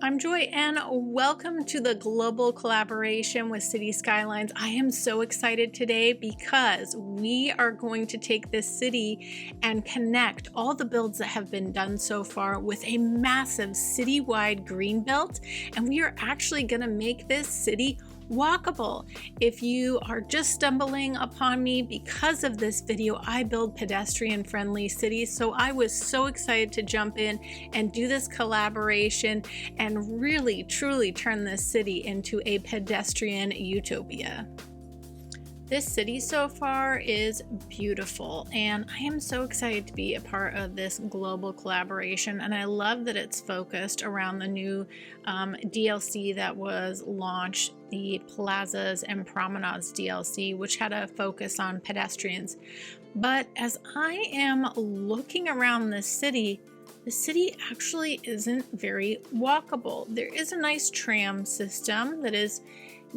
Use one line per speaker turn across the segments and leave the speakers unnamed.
I'm Joy, and welcome to the global collaboration with Cities Skylines. I am so excited today because we are going to take this city and connect all the builds that have been done so far with a massive citywide greenbelt, and we are actually going to make this city walkable. If you are just stumbling upon me because of this video, I build pedestrian friendly cities. So I was so excited to jump in and do this collaboration and really truly turn this city into a pedestrian utopia. This city so far is beautiful, and I am so excited to be a part of this global collaboration, and I love that it's focused around the new DLC that was launched, the Plazas and Promenades DLC, which had a focus on pedestrians. But as I am looking around this city, the city actually isn't very walkable. There is a nice tram system that is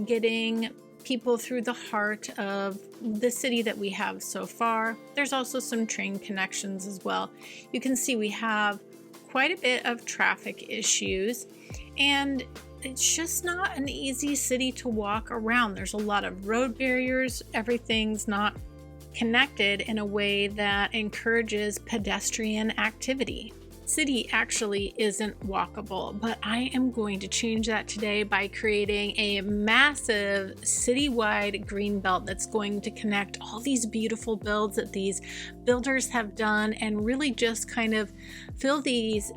getting people through the heart of the city that we have so far. There's also some train connections as well. You can see we have quite a bit of traffic issues, and it's just not an easy city to walk around. There's a lot of road barriers. Everything's not connected in a way that encourages pedestrian activity. City actually isn't walkable, but I am going to change that today by creating a massive citywide green belt that's going to connect all these beautiful builds that these builders have done and really just kind of fill these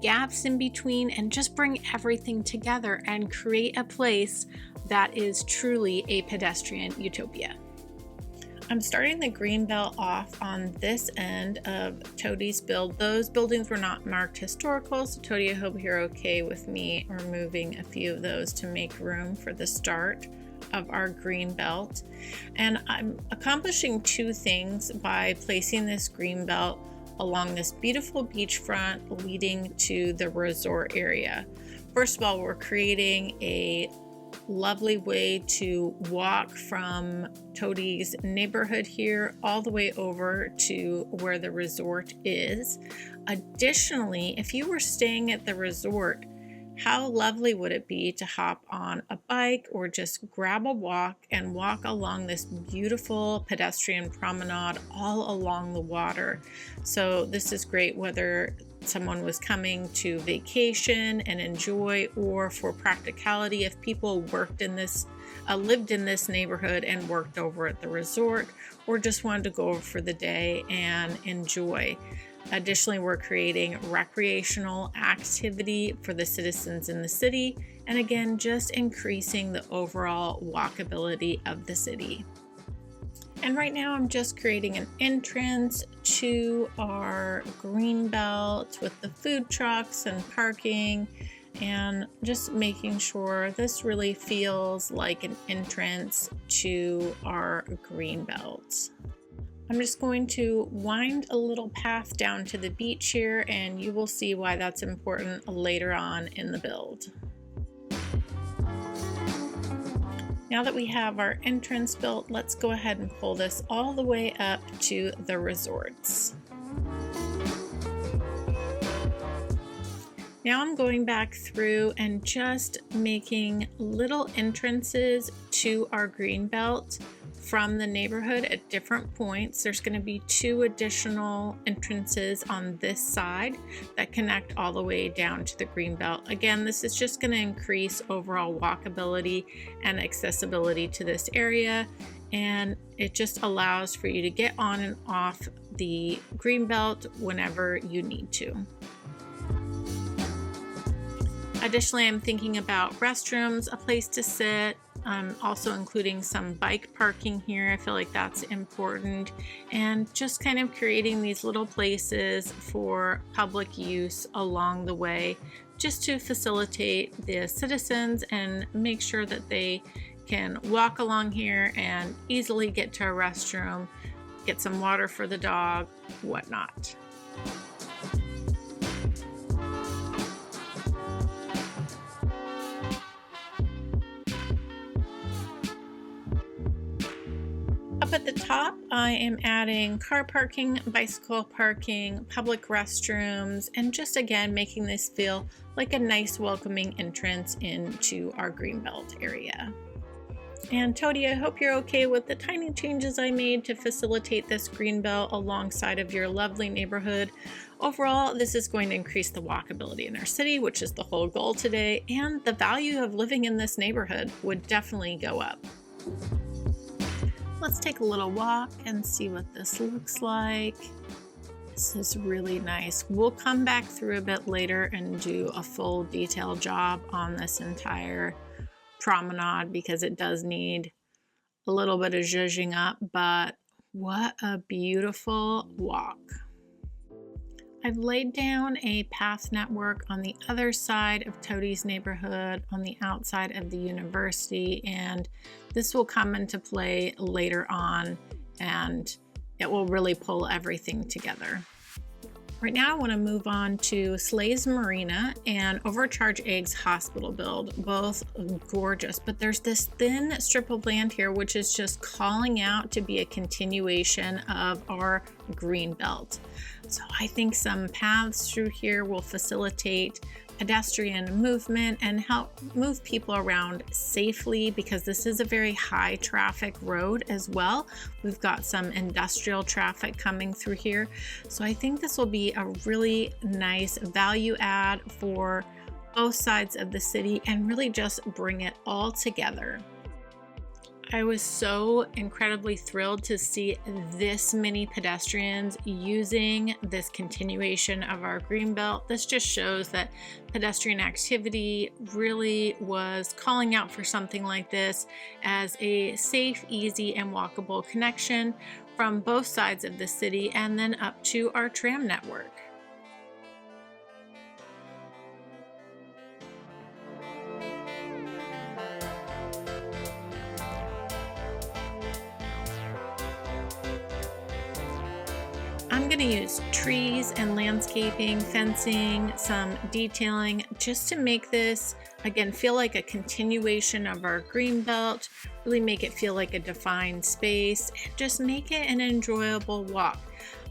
gaps in between and just bring everything together and create a place that is truly a pedestrian utopia. I'm starting the green belt off on this end of Toadie's build. Those buildings were not marked historical, so Toadie, I hope you're okay with me removing a few of those to make room for the start of our green belt. And I'm accomplishing two things by placing this green belt along this beautiful beachfront leading to the resort area. First of all, we're creating a lovely way to walk from Toadie's neighborhood here all the way over to where the resort is. Additionally, if you were staying at the resort, how lovely would it be to hop on a bike or just grab a walk and walk along this beautiful pedestrian promenade all along the water. So this is great whether someone was coming to vacation and enjoy, or for practicality, if people lived in this neighborhood and worked over at the resort, or just wanted to go over for the day and enjoy. Additionally, we're creating recreational activity for the citizens in the city, and again, just increasing the overall walkability of the city. And right now I'm just creating an entrance to our green belt with the food trucks and parking, and just making sure this really feels like an entrance to our green belt. I'm just going to wind a little path down to the beach here, and you will see why that's important later on in the build. Now that we have our entrance built, let's go ahead and pull this all the way up to the resorts. Now I'm going back through and just making little entrances to our green belt from the neighborhood at different points. There's going to be two additional entrances on this side that connect all the way down to the green belt. Again, this is just going to increase overall walkability and accessibility to this area, and it just allows for you to get on and off the green belt whenever you need to. Additionally, I'm thinking about restrooms, a place to sit. Also including some bike parking here. I feel like that's important, and just kind of creating these little places for public use along the way, just to facilitate the citizens and make sure that they can walk along here and easily get to a restroom, get some water for the dog, whatnot. Up at the top, I am adding car parking, bicycle parking, public restrooms, and just again making this feel like a nice welcoming entrance into our greenbelt area. And Toady, I hope you're okay with the tiny changes I made to facilitate this greenbelt alongside of your lovely neighborhood. Overall, this is going to increase the walkability in our city, which is the whole goal today, and the value of living in this neighborhood would definitely go up. Let's take a little walk and see what this looks like. This is really nice. We'll come back through a bit later and do a full detailed job on this entire promenade because it does need a little bit of zhuzhing up, but what a beautiful walk. I've laid down a path network on the other side of Toady's neighborhood on the outside of the university, and this will come into play later on and it will really pull everything together. Right now I want to move on to Slay's Marina and Overcharge Eggs Hospital Build, both gorgeous, but there's this thin strip of land here which is just calling out to be a continuation of our green belt. So I think some paths through here will facilitate pedestrian movement and help move people around safely because this is a very high traffic road as well. We've got some industrial traffic coming through here. So I think this will be a really nice value add for both sides of the city and really just bring it all together. I was so incredibly thrilled to see this many pedestrians using this continuation of our greenbelt. This just shows that pedestrian activity really was calling out for something like this as a safe, easy, and walkable connection from both sides of the city and then up to our tram network. I'm going to use trees and landscaping, fencing, some detailing just to make this, again, feel like a continuation of our green belt, really make it feel like a defined space, and just make it an enjoyable walk.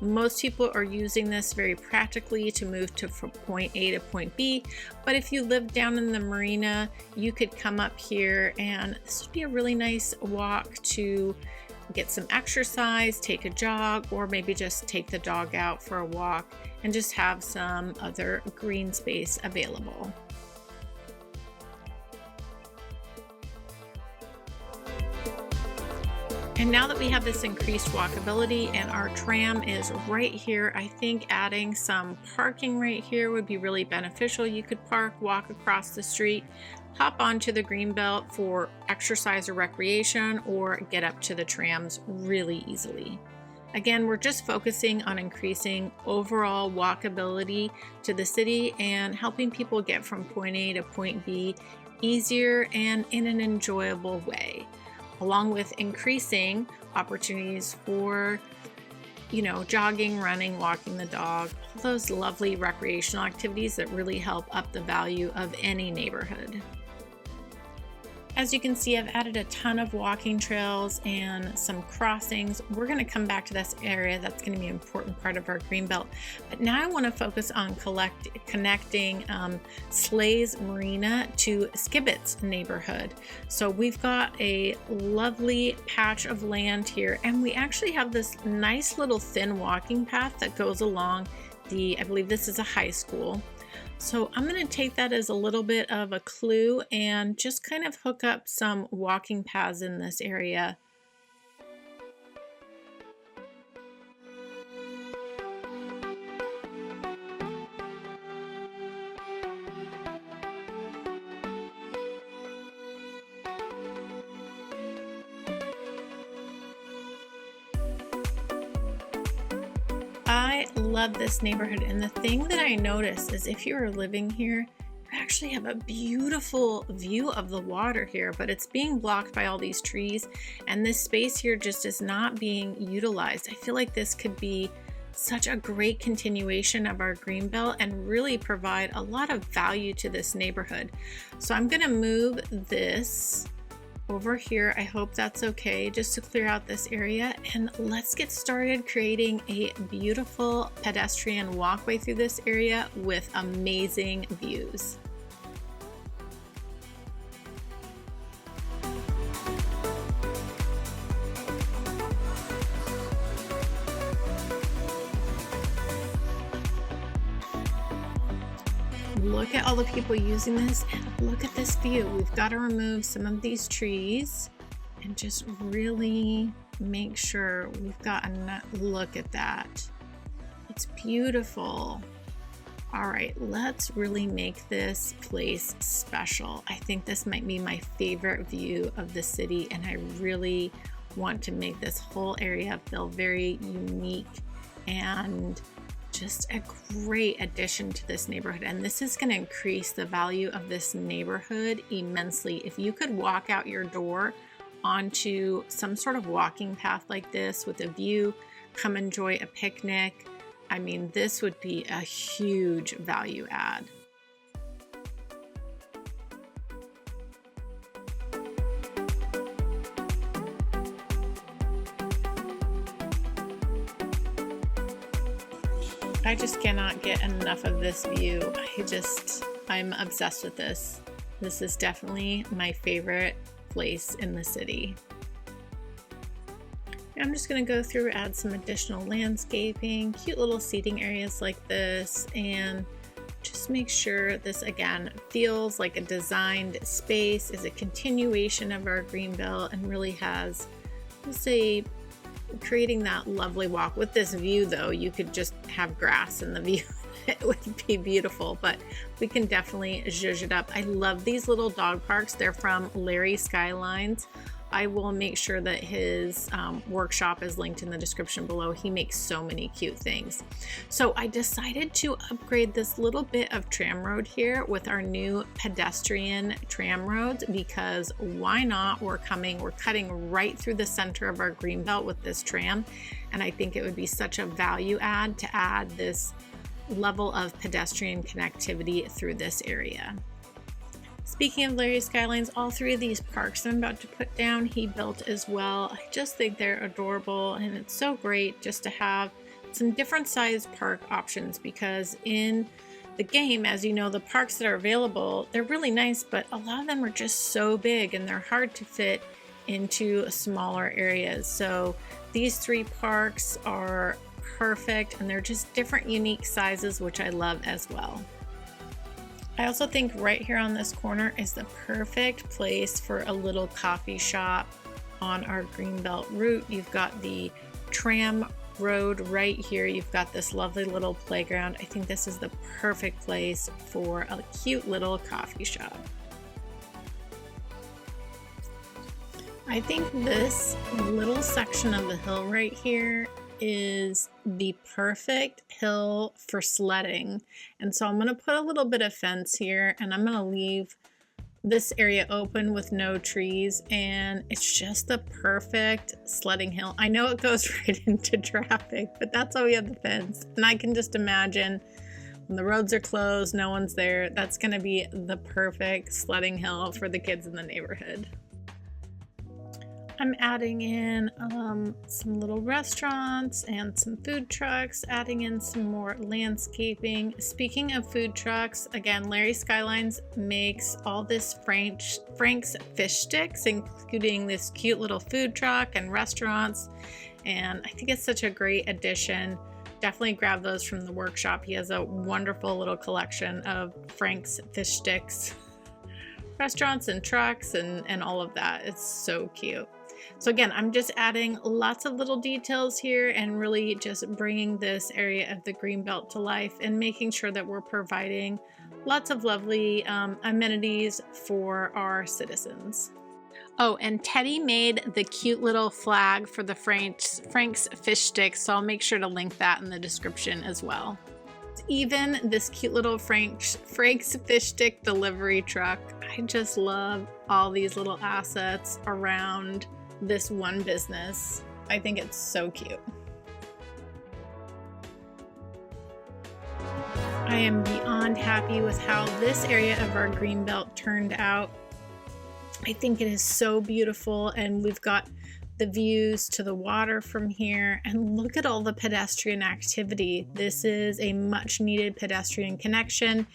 Most people are using this very practically to move from point A to point B, but if you live down in the marina, you could come up here and this would be a really nice walk to get some exercise, take a jog, or maybe just take the dog out for a walk and just have some other green space available. And now that we have this increased walkability and our tram is right here, I think adding some parking right here would be really beneficial. You could park, walk across the street, hop onto the greenbelt for exercise or recreation, or get up to the trams really easily. Again, we're just focusing on increasing overall walkability to the city and helping people get from point A to point B easier and in an enjoyable way, along with increasing opportunities for, jogging, running, walking the dog, all those lovely recreational activities that really help up the value of any neighborhood. As you can see, I've added a ton of walking trails and some crossings. We're going to come back to this area. That's going to be an important part of our greenbelt. But now I want to focus on connecting Slay's Marina to Skibbett's neighborhood. So we've got a lovely patch of land here, and we actually have this nice little thin walking path that goes along I believe this is a high school. So I'm going to take that as a little bit of a clue and just kind of hook up some walking paths in this area. I love this neighborhood, and the thing that I noticed is if you are living here, you actually have a beautiful view of the water here, but it's being blocked by all these trees, and this space here just is not being utilized. I feel like this could be such a great continuation of our greenbelt and really provide a lot of value to this neighborhood. So I'm going to move this over here. I hope that's okay, just to clear out this area, and let's get started creating a beautiful pedestrian walkway through this area with amazing views. Look at all the people using this, and look at this view. We've got to remove some of these trees and just really make sure we've got a look at that. It's beautiful. All right, let's really make this place special. I think this might be my favorite view of the city, and I really want to make this whole area feel very unique and just a great addition to this neighborhood. And this is going to increase the value of this neighborhood immensely. If you could walk out your door onto some sort of walking path like this with a view, come enjoy a picnic, I mean, this would be a huge value add. I just cannot get enough of this view. I'm obsessed with this. This is definitely my favorite place in the city. I'm just going to go through, add some additional landscaping, cute little seating areas like this, and just make sure this again feels like a designed space, is a continuation of our greenbelt, and really has, let's say, creating that lovely walk. With this view though, you could just have grass in the view. It would be beautiful, but we can definitely zhuzh it up. I love these little dog parks. They're from Cities Skylines. I will make sure that his workshop is linked in the description below. He makes so many cute things. So I decided to upgrade this little bit of tram road here with our new pedestrian tram roads, because why not? We're cutting right through the center of our greenbelt with this tram. And I think it would be such a value add to add this level of pedestrian connectivity through this area. Speaking of Cities Skylines, all three of these parks I'm about to put down, he built as well. I just think they're adorable, and it's so great just to have some different size park options, because in the game, as you know, the parks that are available, they're really nice, but a lot of them are just so big and they're hard to fit into smaller areas. So these three parks are perfect, and they're just different unique sizes, which I love as well. I also think right here on this corner is the perfect place for a little coffee shop on our greenbelt route. You've got the tram road right here. You've got this lovely little playground. I think this is the perfect place for a cute little coffee shop. I think this little section of the hill right here is the perfect hill for sledding, and so I'm going to put a little bit of fence here, and I'm going to leave this area open with no trees, and it's just the perfect sledding hill. I know it goes right into traffic, but that's why we have the fence. And I can just imagine when the roads are closed, no one's there, that's going to be the perfect sledding hill for the kids in the neighborhood. I'm adding in some little restaurants and some food trucks, adding in some more landscaping. Speaking of food trucks, again, Cities Skylines makes all this Frank's fish sticks, including this cute little food truck and restaurants. And I think it's such a great addition. Definitely grab those from the workshop. He has a wonderful little collection of Frank's fish sticks, restaurants and trucks and all of that. It's so cute. So again, I'm just adding lots of little details here and really just bringing this area of the greenbelt to life and making sure that we're providing lots of lovely amenities for our citizens. Oh, and Teddy made the cute little flag for the Frank's fish sticks, so I'll make sure to link that in the description as well. Even this cute little Frank's fish stick delivery truck. I just love all these little assets around this one business. I think it's so cute. I am beyond happy with how this area of our greenbelt turned out. I think it is so beautiful, and we've got the views to the water from here, and look at all the pedestrian activity. This is a much needed pedestrian connection,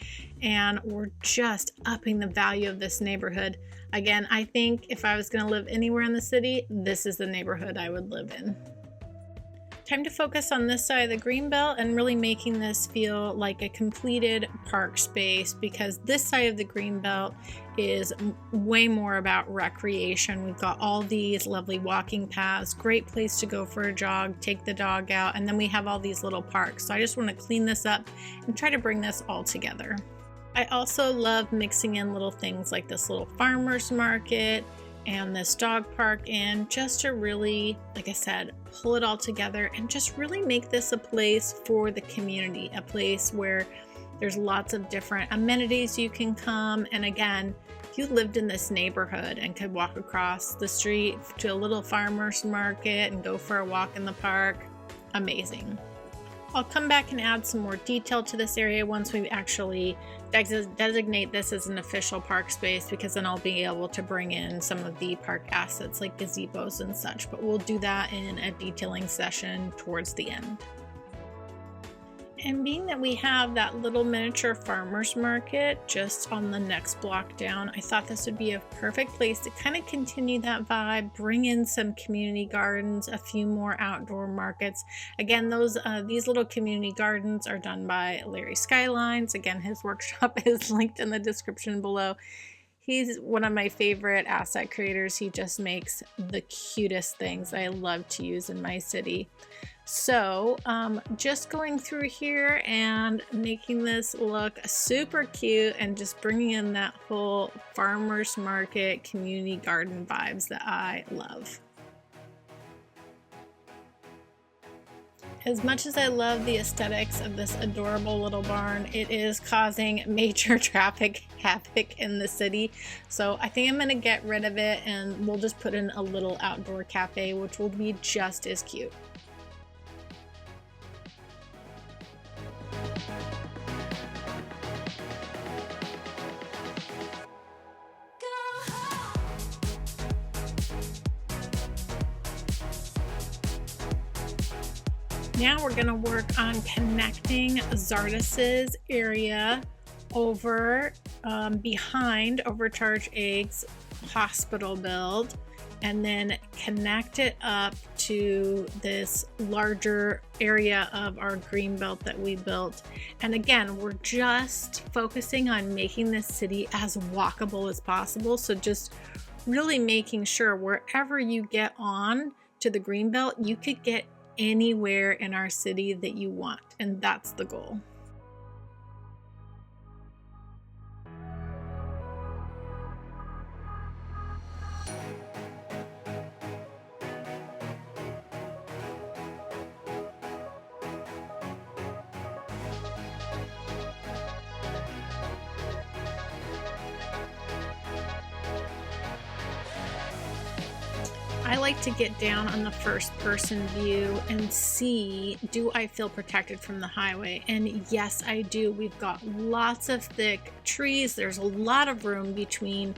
and we're just upping the value of this neighborhood. Again, I think if I was going to live anywhere in the city, this is the neighborhood I would live in. Time to focus on this side of the greenbelt and really making this feel like a completed park space, because this side of the greenbelt is way more about recreation. We've got all these lovely walking paths, great place to go for a jog, take the dog out, and then we have all these little parks. So I just want to clean this up and try to bring this all together. I also love mixing in little things like this little farmer's market and this dog park in, just to really, like I said, pull it all together and just really make this a place for the community, a place where there's lots of different amenities you can come. And again, if you lived in this neighborhood and could walk across the street to a little farmer's market and go for a walk in the park, amazing. I'll come back and add some more detail to this area once we actually designate this as an official park space, because then I'll be able to bring in some of the park assets like gazebos and such, but we'll do that in a detailing session towards the end. And being that we have that little miniature farmer's market just on the next block down, I thought this would be a perfect place to kind of continue that vibe, bring in some community gardens, a few more outdoor markets. Again, these little community gardens are done by Cities Skylines. Again, his workshop is linked in the description below. He's one of my favorite asset creators. He just makes the cutest things I love to use in my city. So just going through here and making this look super cute and just bringing in that whole farmer's market community garden vibes that I love. As much as I love the aesthetics of this adorable little barn, it is causing major traffic havoc in the city. So I think I'm going to get rid of it, and we'll just put in a little outdoor cafe, which will be just as cute. Now we're going to work on connecting Zardis's area over behind Overcharge Eggs hospital build, and then connect it up to this larger area of our greenbelt that we built. And again, we're just focusing on making this city as walkable as possible. So just really making sure wherever you get on to the greenbelt, you could get anywhere in our city that you want, and that's the goal. I like to get down on the first person view and see, do I feel protected from the highway? And yes, I do. We've got lots of thick trees. There's a lot of room between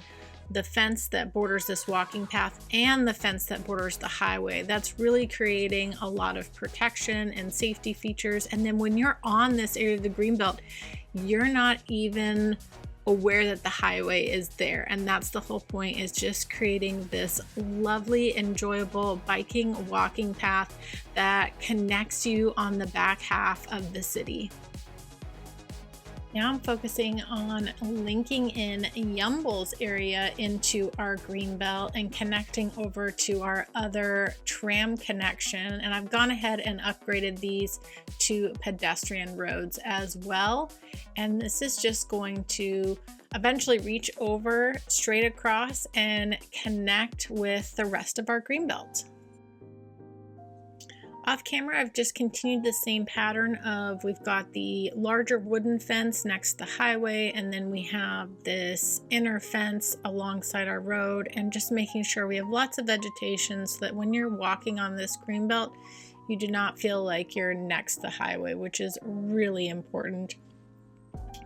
the fence that borders this walking path and the fence that borders the highway. That's really creating a lot of protection and safety features. And then when you're on this area of the greenbelt, you're not even aware that the highway is there, and that's the whole point, is just creating this lovely, enjoyable biking walking path that connects you on the back half of the city. Now I'm focusing on linking in Yumble's area into our greenbelt and connecting over to our other tram connection. And I've gone ahead and upgraded these to pedestrian roads as well. And this is just going to eventually reach over straight across and connect with the rest of our greenbelt. Off camera, I've just continued the same pattern of, we've got the larger wooden fence next to the highway, and then we have this inner fence alongside our road, and just making sure we have lots of vegetation so that when you're walking on this greenbelt, you do not feel like you're next to the highway, which is really important.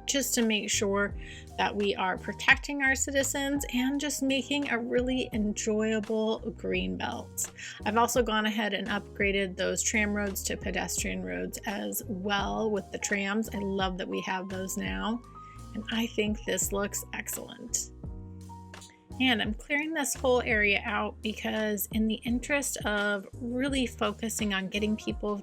just to make sure that we are protecting our citizens and just making a really enjoyable green belt. I've also gone ahead and upgraded those tram roads to pedestrian roads as well with the trams. I love that we have those now, and I think this looks excellent. And I'm clearing this whole area out because in the interest of really focusing on getting people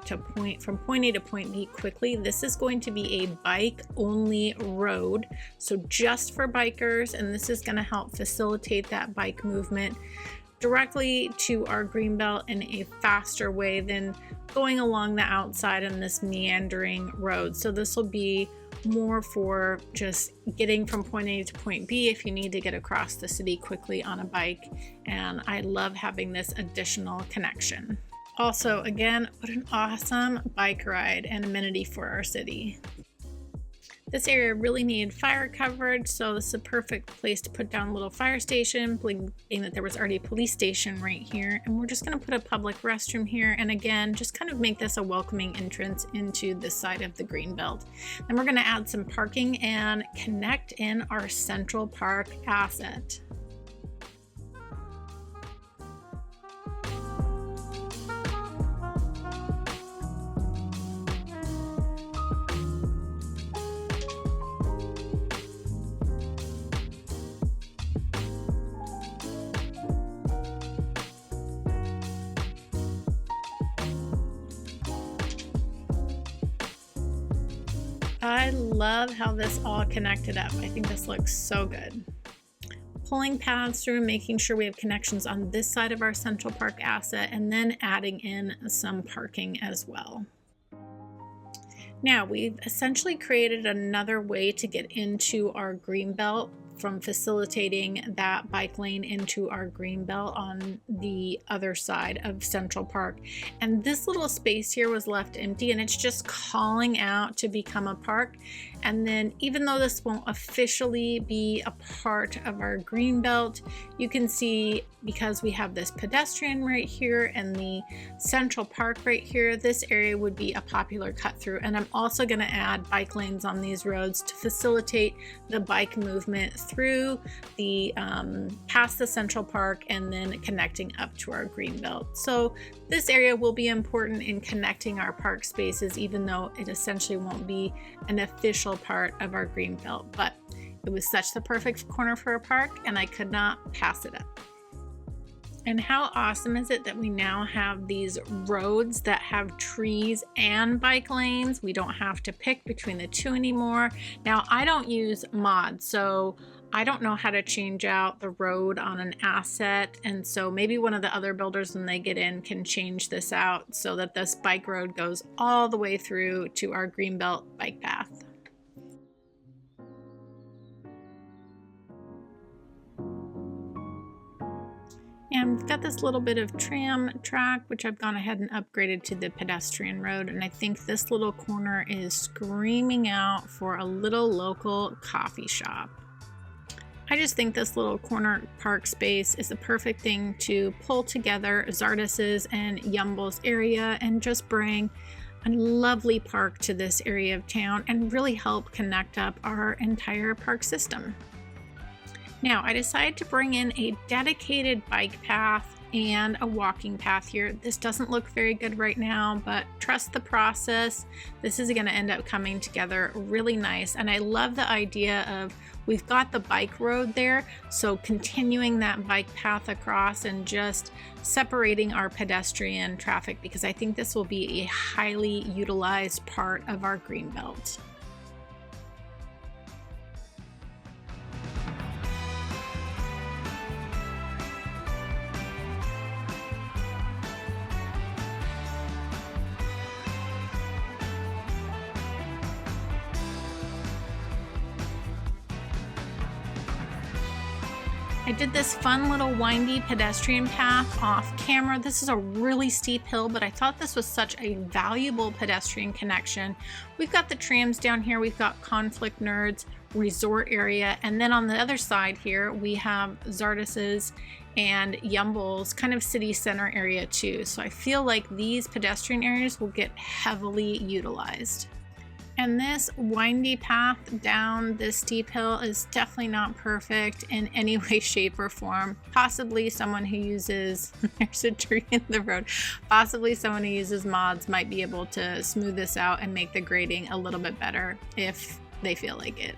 from point A to point B quickly, this is going to be a bike only road. So just for bikers, and this is going to help facilitate that bike movement directly to our greenbelt in a faster way than going along the outside on this meandering road. So this will be more for just getting from point A to point B if you need to get across the city quickly on a bike, and I love having this additional connection. Also, again, what an awesome bike ride and amenity for our city. This area really needed fire coverage, so this is a perfect place to put down a little fire station, being that there was already a police station right here. And we're just going to put a public restroom here, and again, just kind of make this a welcoming entrance into this side of the greenbelt. Then we're going to add some parking and connect in our Central Park asset. I love how this all connected up. I think this looks so good. Pulling paths through, making sure we have connections on this side of our Central Park asset, and then adding in some parking as well. Now we've essentially created another way to get into our greenbelt from facilitating that bike lane into our greenbelt on the other side of Central Park. And this little space here was left empty, and it's just calling out to become a park. And then even though this won't officially be a part of our greenbelt, you can see because we have this pedestrian right here and the Central Park right here, this area would be a popular cut through. And I'm also going to add bike lanes on these roads to facilitate the bike movement through the past the Central Park and then connecting up to our greenbelt. So this area will be important in connecting our park spaces, even though it essentially won't be an official part of our greenbelt, but it was such the perfect corner for a park and I could not pass it up. And how awesome is it that we now have these roads that have trees and bike lanes? We don't have to pick between the two anymore. Now, I don't use mods, so I don't know how to change out the road on an asset. And so maybe one of the other builders when they get in can change this out so that this bike road goes all the way through to our greenbelt bike path. And we've got this little bit of tram track, which I've gone ahead and upgraded to the pedestrian road. And I think this little corner is screaming out for a little local coffee shop. I just think this little corner park space is the perfect thing to pull together Zardis's and Yumble's area and just bring a lovely park to this area of town and really help connect up our entire park system. Now, I decided to bring in a dedicated bike path and a walking path here. This doesn't look very good right now, but trust the process. This is going to end up coming together really nice. And I love the idea of we've got the bike road there, so continuing that bike path across and just separating our pedestrian traffic, because I think this will be a highly utilized part of our greenbelt. I did this fun little windy pedestrian path off camera. This is a really steep hill, but I thought this was such a valuable pedestrian connection. We've got the trams down here. We've got Conflict Nerds resort area. And then on the other side here, we have Zardis's and Yumble's kind of city center area too. So I feel like these pedestrian areas will get heavily utilized. And this windy path down this steep hill is definitely not perfect in any way, shape, or form. Possibly someone who uses, there's a tree in the road, possibly someone who uses mods might be able to smooth this out and make the grading a little bit better if they feel like it.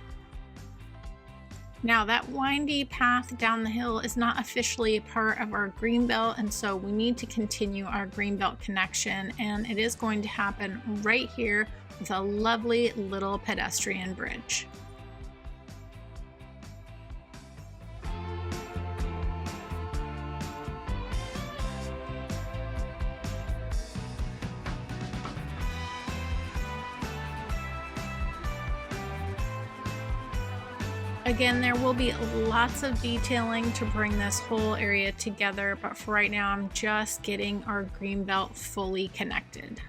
Now that windy path down the hill is not officially part of our greenbelt, and so we need to continue our greenbelt connection, and it is going to happen right here with a lovely little pedestrian bridge. Again, there will be lots of detailing to bring this whole area together, but for right now, I'm just getting our greenbelt fully connected.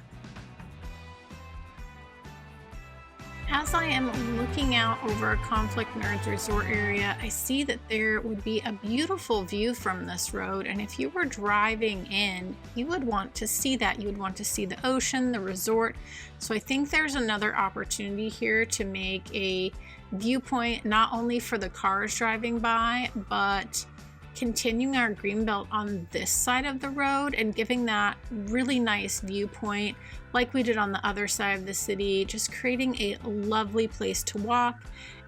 As I am looking out over Conflict Nerds Resort area, I see that there would be a beautiful view from this road, and if you were driving in, you would want to see that. You would want to see the ocean, the resort. So I think there's another opportunity here to make a viewpoint not only for the cars driving by, but continuing our greenbelt on this side of the road and giving that really nice viewpoint like we did on the other side of the city, just creating a lovely place to walk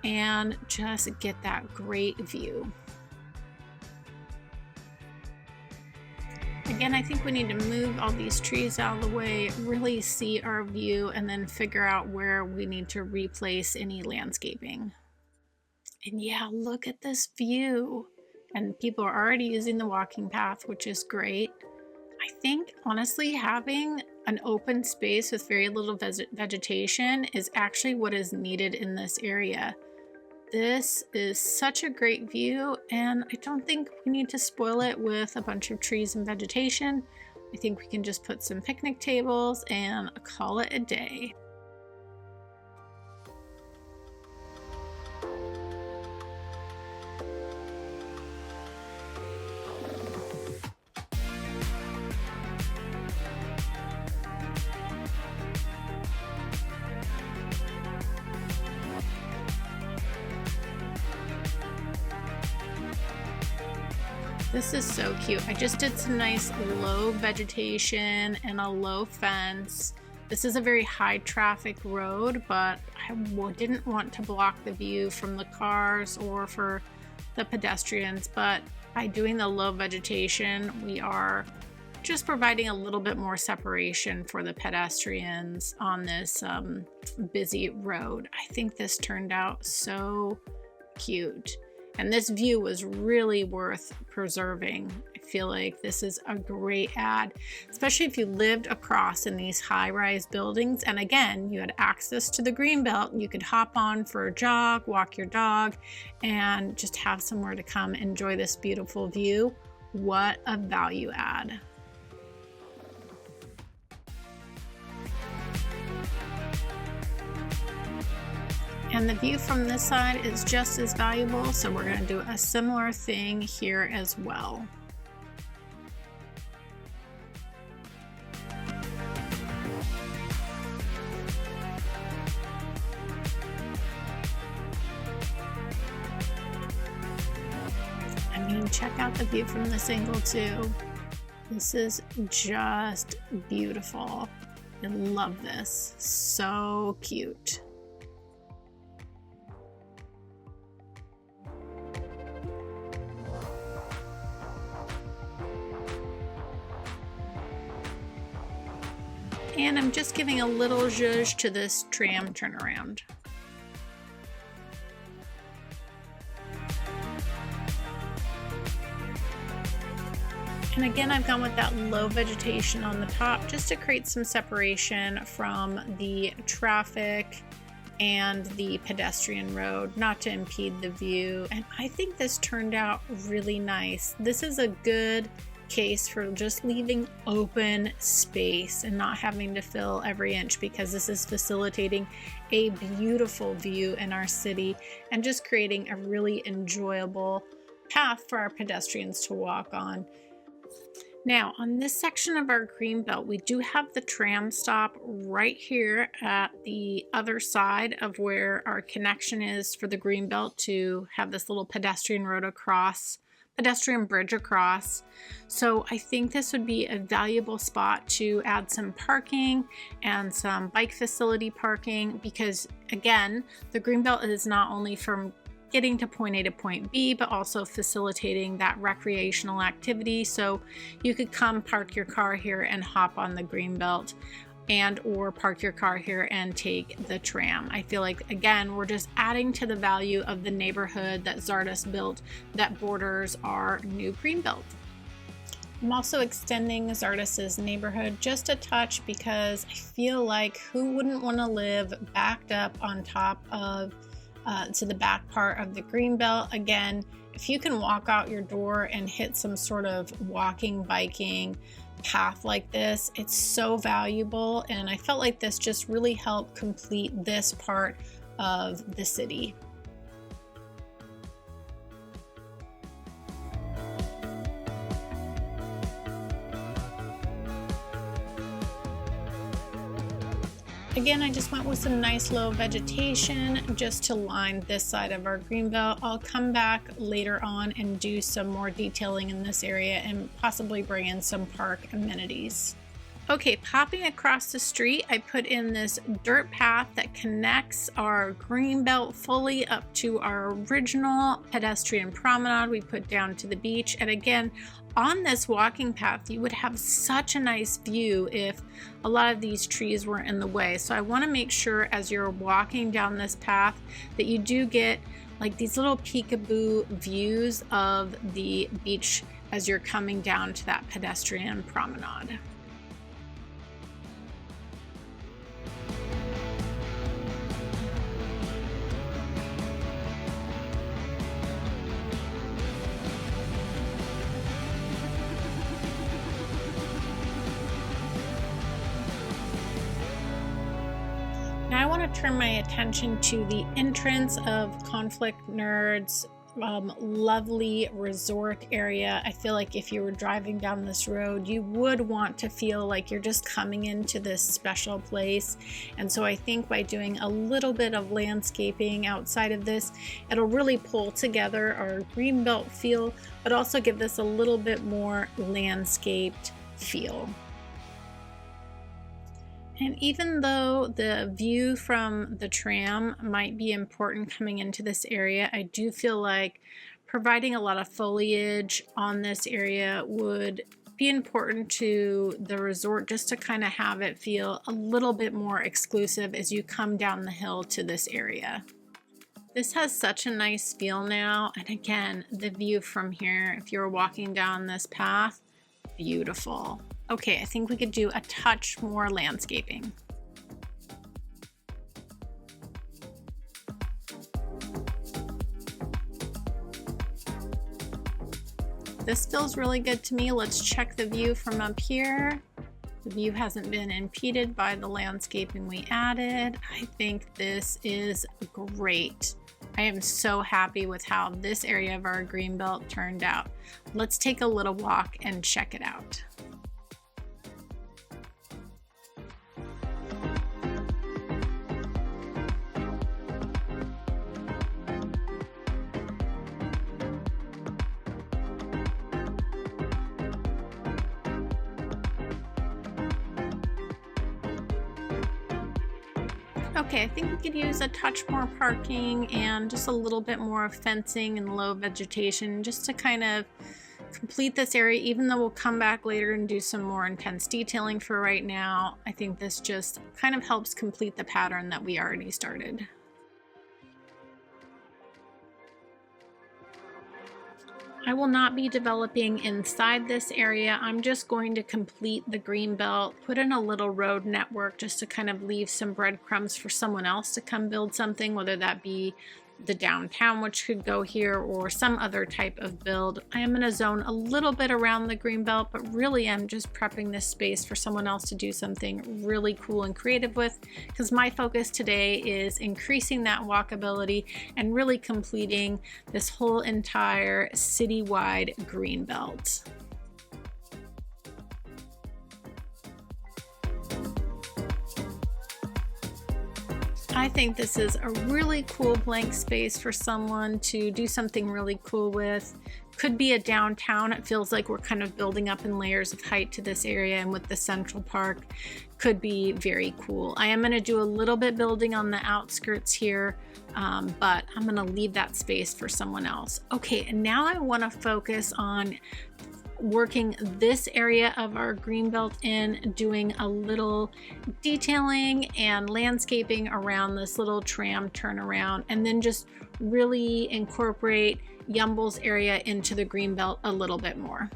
and just get that great view. Again, I think we need to move all these trees out of the way, really see our view, and then figure out where we need to replace any landscaping. And yeah, look at this view. And people are already using the walking path, which is great. I think, honestly, having an open space with very little vegetation is actually what is needed in this area. This is such a great view, and I don't think we need to spoil it with a bunch of trees and vegetation. I think we can just put some picnic tables and call it a day. This is so cute. I just did some nice low vegetation and a low fence. This is a very high traffic road, but I didn't want to block the view from the cars or for the pedestrians. But by doing the low vegetation, we are just providing a little bit more separation for the pedestrians on this busy road. I think this turned out so cute. And this view was really worth preserving. I feel like this is a great ad, especially if you lived across in these high-rise buildings. And again, you had access to the greenbelt. You could hop on for a jog, walk your dog, and just have somewhere to come enjoy this beautiful view. What a value add. And the view from this side is just as valuable, so we're going to do a similar thing here as well. I mean, check out the view from this angle too. This is just beautiful. I love this. So cute. And I'm just giving a little zhuzh to this tram turnaround. And again, I've gone with that low vegetation on the top just to create some separation from the traffic and the pedestrian road, not to impede the view. And I think this turned out really nice. This is a good case for just leaving open space and not having to fill every inch, because this is facilitating a beautiful view in our city and just creating a really enjoyable path for our pedestrians to walk on. Now, on this section of our greenbelt, we do have the tram stop right here at the other side of where our connection is for the greenbelt to have this little pedestrian road across, pedestrian bridge across. So I think this would be a valuable spot to add some parking and some bike facility parking, because again, the greenbelt is not only from getting to point A to point B, but also facilitating that recreational activity. So you could come park your car here and hop on the greenbelt, and or park your car here and take the tram. I feel like, again, we're just adding to the value of the neighborhood that Zardes built that borders our new greenbelt. I'm also extending Zardes's neighborhood just a touch because I feel like who wouldn't want to live backed up on top of to the back part of the greenbelt. Again, if you can walk out your door and hit some sort of walking, biking path like this, it's so valuable, and I felt like this just really helped complete this part of the city. Again, I just went with some nice low vegetation just to line this side of our greenbelt. I'll come back later on and do some more detailing in this area and possibly bring in some park amenities. Okay, popping across the street, I put in this dirt path that connects our greenbelt fully up to our original pedestrian promenade we put down to the beach. And again, on this walking path, you would have such a nice view if a lot of these trees weren't in the way. So I want to make sure as you're walking down this path that you do get like these little peekaboo views of the beach as you're coming down to that pedestrian promenade. Now I want to turn my attention to the entrance of Conflict Nerds' lovely resort area. I feel like if you were driving down this road, you would want to feel like you're just coming into this special place. And so I think by doing a little bit of landscaping outside of this, it'll really pull together our greenbelt feel, but also give this a little bit more landscaped feel. And even though the view from the tram might be important coming into this area, I do feel like providing a lot of foliage on this area would be important to the resort, just to kind of have it feel a little bit more exclusive as you come down the hill to this area. This has such a nice feel now, and again, the view from here, if you're walking down this path, beautiful. Okay, I think we could do a touch more landscaping. This feels really good to me. Let's check the view from up here. The view hasn't been impeded by the landscaping we added. I think this is great. I am so happy with how this area of our greenbelt turned out. Let's take a little walk and check it out. Okay, I think we could use a touch more parking and just a little bit more fencing and low vegetation just to kind of complete this area, even though we'll come back later and do some more intense detailing. For right now, I think this just kind of helps complete the pattern that we already started. I will not be developing inside this area. I'm just going to complete the greenbelt, put in a little road network just to kind of leave some breadcrumbs for someone else to come build something, whether that be the downtown, which could go here, or some other type of build. I am going to zone a little bit around the greenbelt, but really I'm just prepping this space for someone else to do something really cool and creative with, because my focus today is increasing that walkability and really completing this whole entire citywide greenbelt. I think this is a really cool blank space for someone to do something really cool with. Could be a downtown. It feels like we're kind of building up in layers of height to this area, and with the Central Park, could be very cool. I am going to do a little bit building on the outskirts here, but I'm going to leave that space for someone else. Okay, and now I want to focus on working this area of our greenbelt in, doing a little detailing and landscaping around this little tram turnaround, and then just really incorporate Yumble's area into the greenbelt a little bit more.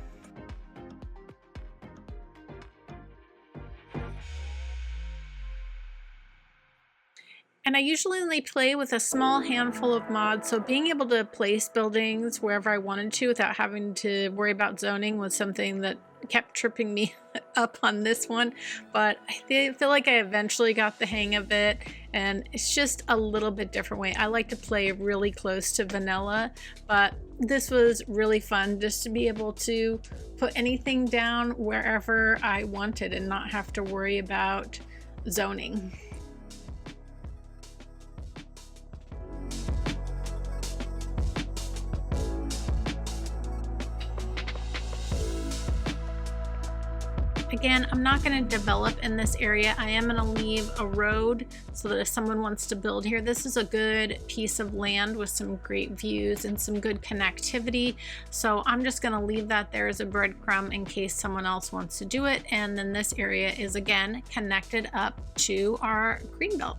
And I usually only play with a small handful of mods, so being able to place buildings wherever I wanted to without having to worry about zoning was something that kept tripping me up on this one. But I feel like I eventually got the hang of it, and it's just a little bit different way. I like to play really close to vanilla, but this was really fun just to be able to put anything down wherever I wanted and not have to worry about zoning. Again, I'm not going to develop in this area. I am going to leave a road so that if someone wants to build here, this is a good piece of land with some great views and some good connectivity. So I'm just going to leave that there as a breadcrumb in case someone else wants to do it. And then this area is again connected up to our greenbelt.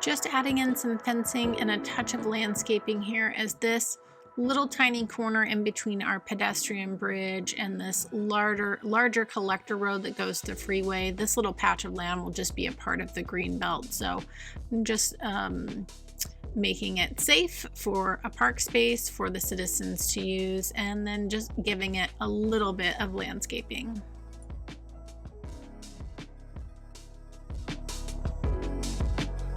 Just adding in some fencing and a touch of landscaping here, as this little tiny corner in between our pedestrian bridge and this larger collector road that goes to the freeway, this little patch of land will just be a part of the green belt. So I'm just making it safe for a park space for the citizens to use, and then just giving it a little bit of landscaping.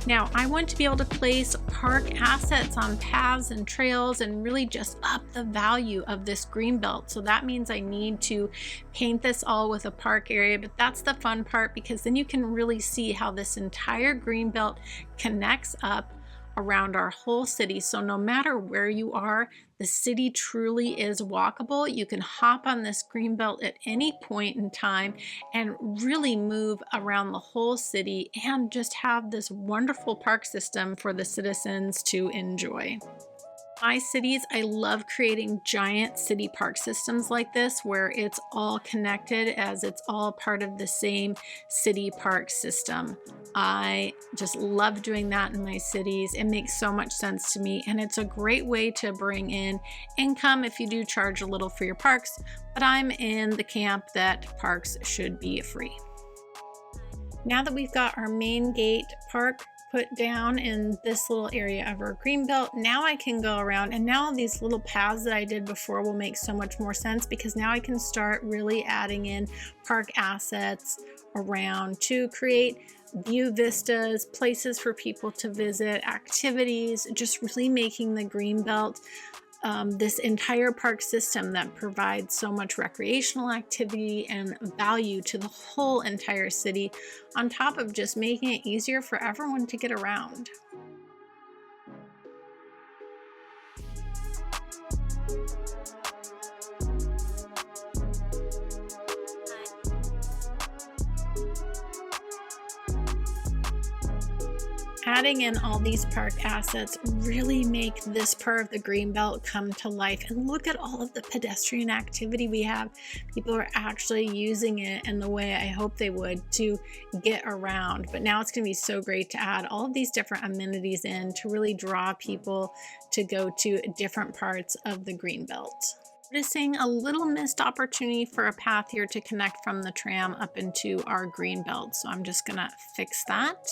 Now, I want to be able to place park assets on paths and trails and really just up the value of this greenbelt. So that means I need to paint this all with a park area, but that's the fun part, because then you can really see how this entire greenbelt connects up around our whole city. So no matter where you are, the city truly is walkable. You can hop on this greenbelt at any point in time and really move around the whole city and just have this wonderful park system for the citizens to enjoy. My cities, I love creating giant city park systems like this where it's all connected, as it's all part of the same city park system. I just love doing that in my cities. It makes so much sense to me, and it's a great way to bring in income if you do charge a little for your parks, but I'm in the camp that parks should be free. Now that we've got our main gate park put down in this little area of our greenbelt, now I can go around, and now these little paths that I did before will make so much more sense, because now I can start really adding in park assets around to create view vistas, places for people to visit, activities, just really making the greenbelt this entire park system that provides so much recreational activity and value to the whole entire city, on top of just making it easier for everyone to get around. Adding in all these park assets really make this part of the greenbelt come to life. And look at all of the pedestrian activity we have. People are actually using it in the way I hope they would to get around. But now it's going to be so great to add all of these different amenities in to really draw people to go to different parts of the greenbelt. Noticing a little missed opportunity for a path here to connect from the tram up into our greenbelt. So I'm just going to fix that.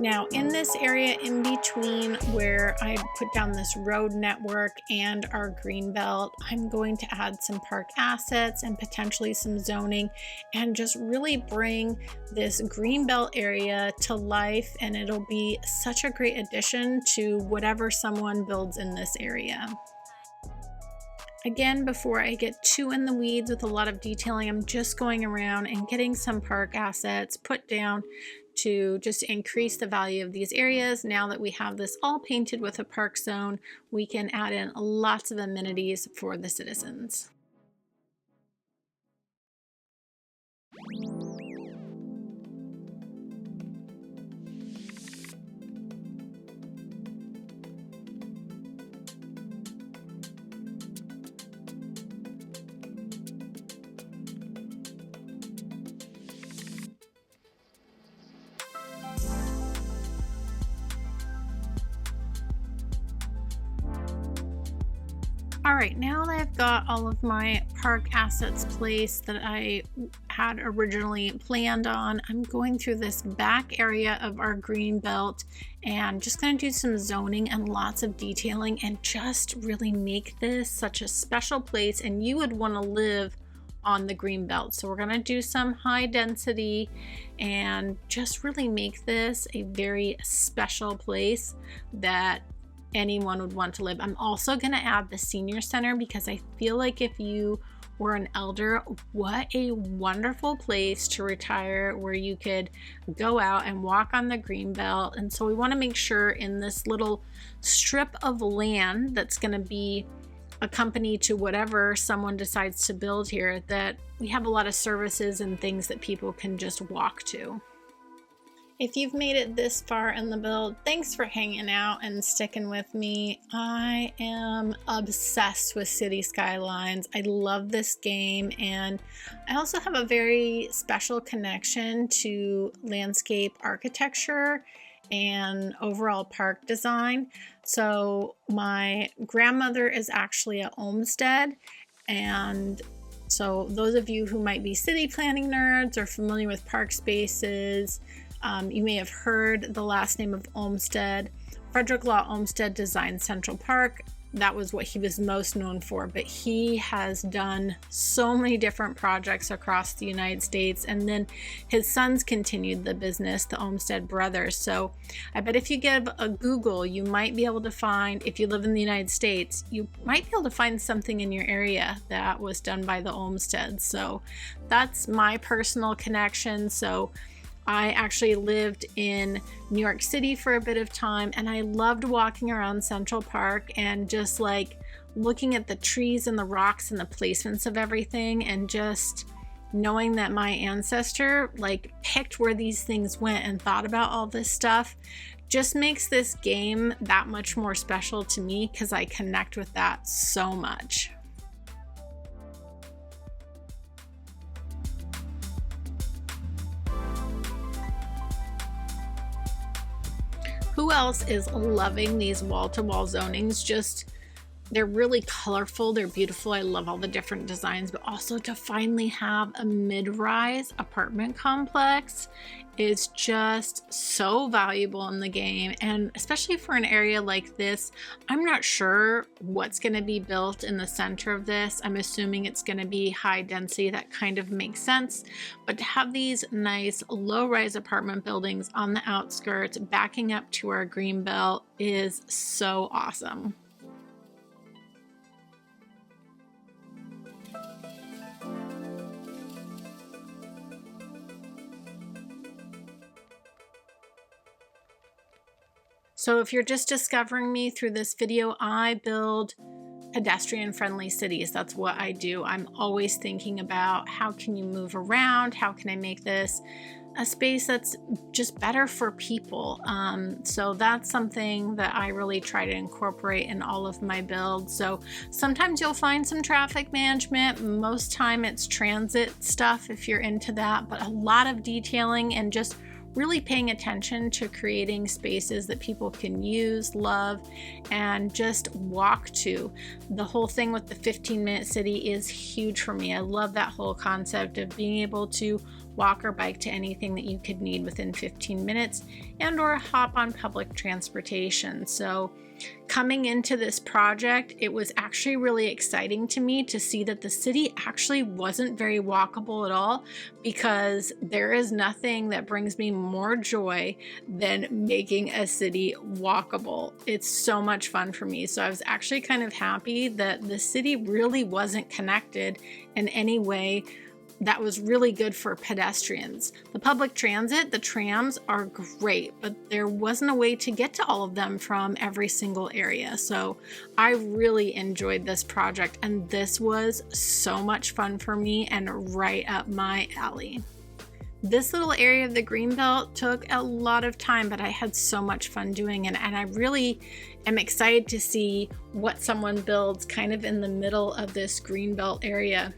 Now in this area in between where I put down this road network and our green belt, I'm going to add some park assets and potentially some zoning and just really bring this green belt area to life, and it'll be such a great addition to whatever someone builds in this area. Again, before I get too in the weeds with a lot of detailing, I'm just going around and getting some park assets put down to just increase the value of these areas. Now that we have this all painted with a park zone, we can add in lots of amenities for the citizens. All right, now that I've got all of my park assets placed that I had originally planned on, I'm going through this back area of our green belt and just going to do some zoning and lots of detailing and just really make this such a special place, and you would want to live on the green belt. So we're going to do some high density and just really make this a very special place that anyone would want to live. I'm also going to add the senior center because I feel like if you were an elder, what a wonderful place to retire where you could go out and walk on the green belt. And so we want to make sure in this little strip of land that's going to be a company to whatever someone decides to build here, that we have a lot of services and things that people can just walk to. If you've made it this far in the build, thanks for hanging out and sticking with me. I am obsessed with Cities Skylines. I love this game, and I also have a very special connection to landscape architecture and overall park design. So my grandmother is actually at Olmsted, and so those of you who might be city planning nerds or familiar with park spaces, you may have heard the last name of Olmsted. Frederick Law Olmsted designed Central Park. That was what he was most known for, but he has done so many different projects across the United States, and then his sons continued the business, the Olmsted brothers. So I bet if you give a Google, you might be able to find, if you live in the United States, you might be able to find something in your area that was done by the Olmsteds. So that's my personal connection. So I actually lived in New York City for a bit of time, and I loved walking around Central Park and just like looking at the trees and the rocks and the placements of everything, and just knowing that my ancestor like picked where these things went and thought about all this stuff just makes this game that much more special to me because I connect with that so much. Who else is loving these wall-to-wall zonings? Just, they're really colorful, they're beautiful. I love all the different designs, but also to finally have a mid-rise apartment complex is just so valuable in the game. And especially for an area like this, I'm not sure what's going to be built in the center of this. I'm assuming it's going to be high density. That kind of makes sense. But to have these nice low-rise apartment buildings on the outskirts backing up to our green belt is so awesome. So if you're just discovering me through this video, I build pedestrian-friendly cities. That's what I do. I'm always thinking about how can you move around? How can I make this a space that's just better for people? So that's something that I really try to incorporate in all of my builds. So sometimes you'll find some traffic management. Most time it's transit stuff if you're into that, but a lot of detailing and just really paying attention to creating spaces that people can use, love, and just walk to. The whole thing with the 15-minute city is huge for me. I love that whole concept of being able to walk or bike to anything that you could need within 15 minutes and or hop on public transportation. So coming into this project, it was actually really exciting to me to see that the city actually wasn't very walkable at all, because there is nothing that brings me more joy than making a city walkable. It's so much fun for me. So I was actually kind of happy that the city really wasn't connected in any way that was really good for pedestrians. The public transit, the trams, are great, but there wasn't a way to get to all of them from every single area. So I really enjoyed this project, and this was so much fun for me and right up my alley. This little area of the greenbelt took a lot of time, but I had so much fun doing it, and I really am excited to see what someone builds kind of in the middle of this greenbelt area.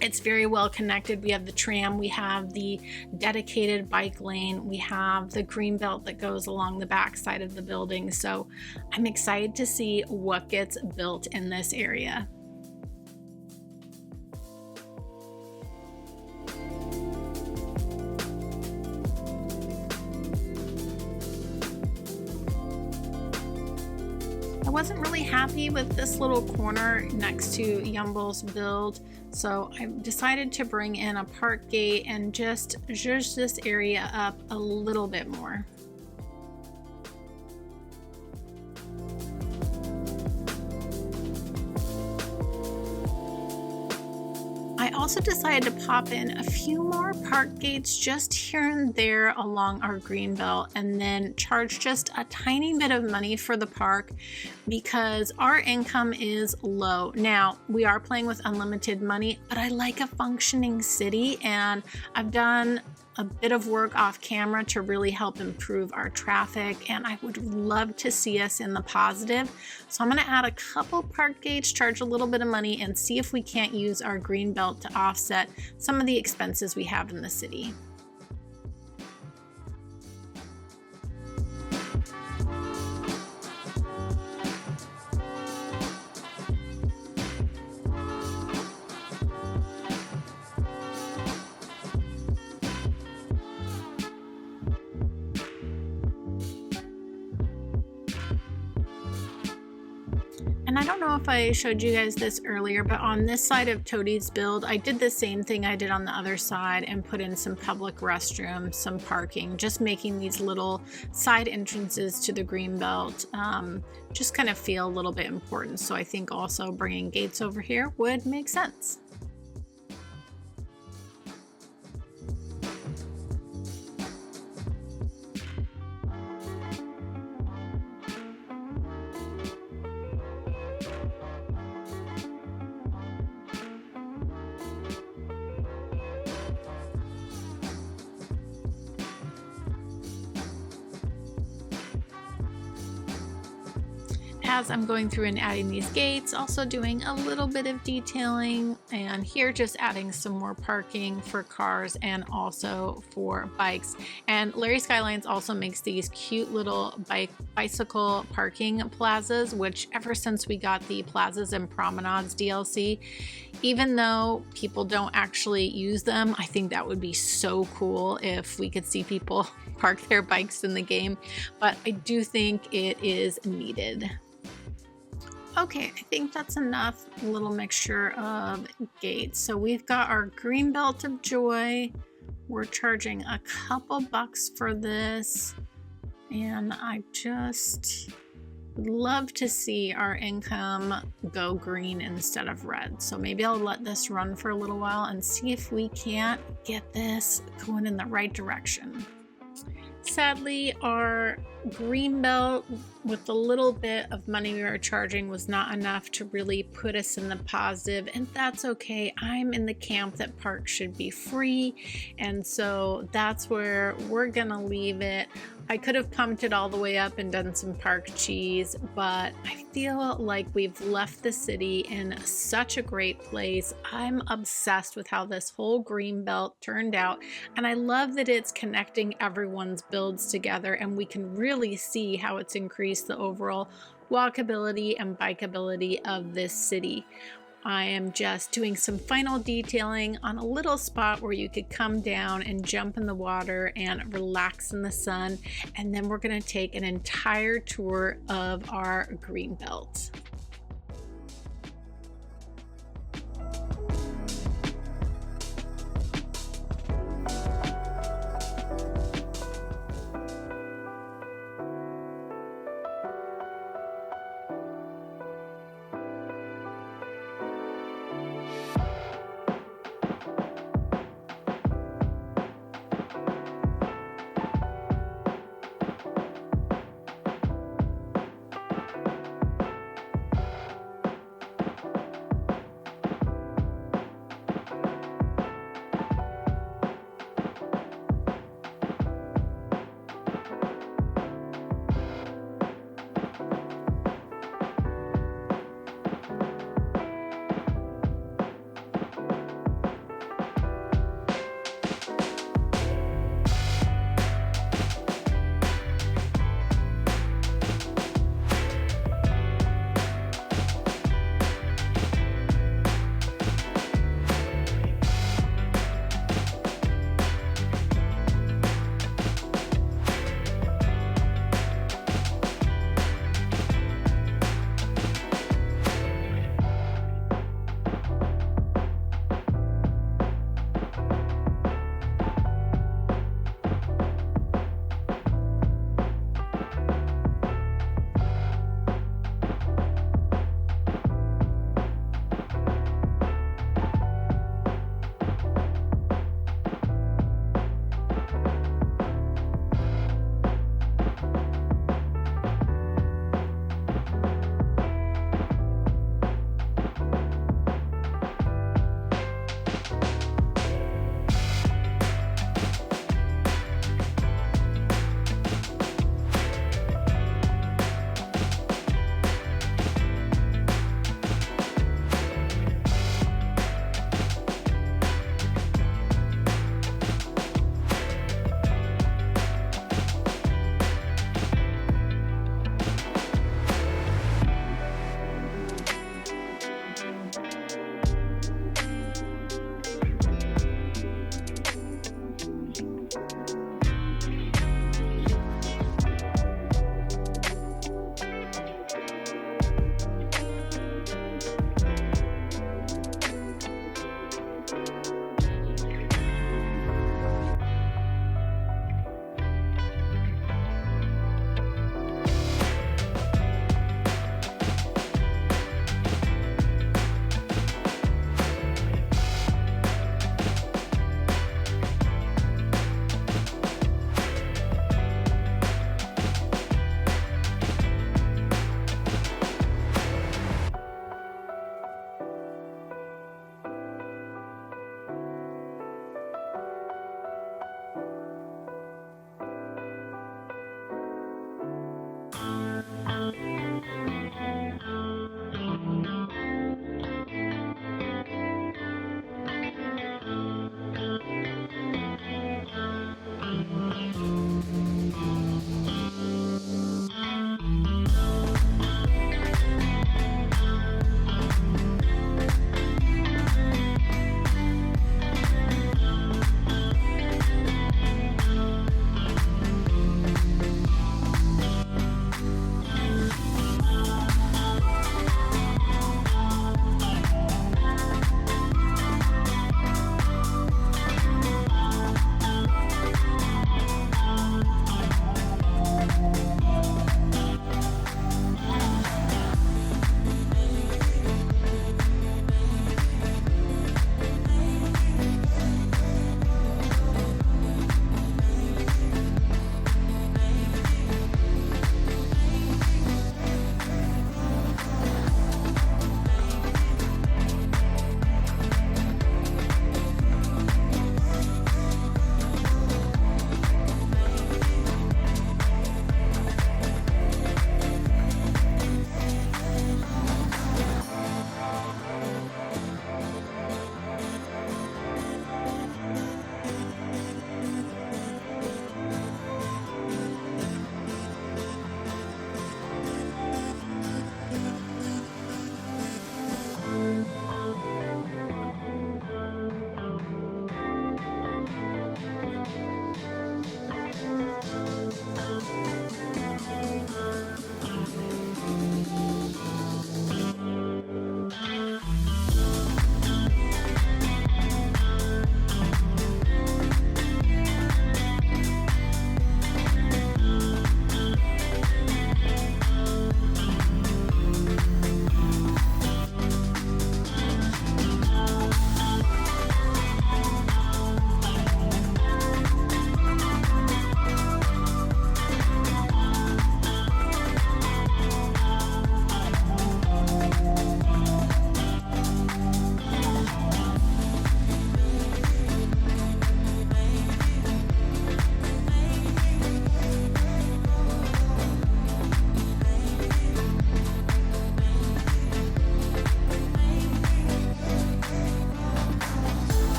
It's very well connected. We have the tram, we have the dedicated bike lane, we have the green belt that goes along the back side of the building. So I'm excited to see what gets built in this area. I wasn't really happy with this little corner next to Yumble's build, so I decided to bring in a park gate and just zhuzh this area up a little bit more. I also decided to pop in a few more park gates just here and there along our green belt, and then charge just a tiny bit of money for the park because our income is low. Now, we are playing with unlimited money, but I like a functioning city, and I've done a bit of work off camera to really help improve our traffic, and I would love to see us in the positive. So I'm going to add a couple park gates, charge a little bit of money, and see if we can't use our green belt to offset some of the expenses we have in the city. And I don't know if I showed you guys this earlier, but on this side of Toadie's build, I did the same thing I did on the other side and put in some public restrooms, some parking, just making these little side entrances to the greenbelt just kind of feel a little bit important. So I think also bringing gates over here would make sense. As I'm going through and adding these gates, also doing a little bit of detailing, and here just adding some more parking for cars and also for bikes. And Cities Skylines also makes these cute little bicycle parking plazas, which ever since we got the Plazas and Promenades DLC, even though people don't actually use them, I think that would be so cool if we could see people park their bikes in the game, but I do think it is needed. Okay, I think that's enough little mixture of gates. So we've got our green belt of joy. We're charging a couple bucks for this, and I just would love to see our income go green instead of red. So maybe I'll let this run for a little while and see if we can't get this going in the right direction. Sadly, our green belt with the little bit of money we were charging was not enough to really put us in the positive, and that's okay. I'm in the camp that parks should be free, and so that's where we're gonna leave it. I could have pumped it all the way up and done some park cheese, but I feel like we've left the city in such a great place. I'm obsessed with how this whole green belt turned out, and I love that it's connecting everyone's builds together, and we can really see how it's increased the overall walkability and bikeability of this city. I am just doing some final detailing on a little spot where you could come down and jump in the water and relax in the sun. And then we're going to take an entire tour of our green belt.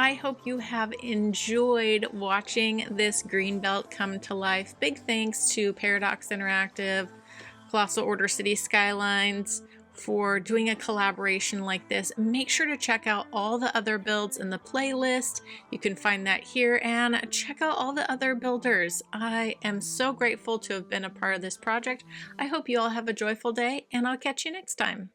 I hope you have enjoyed watching this greenbelt come to life. Big thanks to Paradox Interactive, Colossal Order Cities Skylines for doing a collaboration like this. Make sure to check out all the other builds in the playlist. You can find that here, and check out all the other builders. I am so grateful to have been a part of this project. I hope you all have a joyful day, and I'll catch you next time.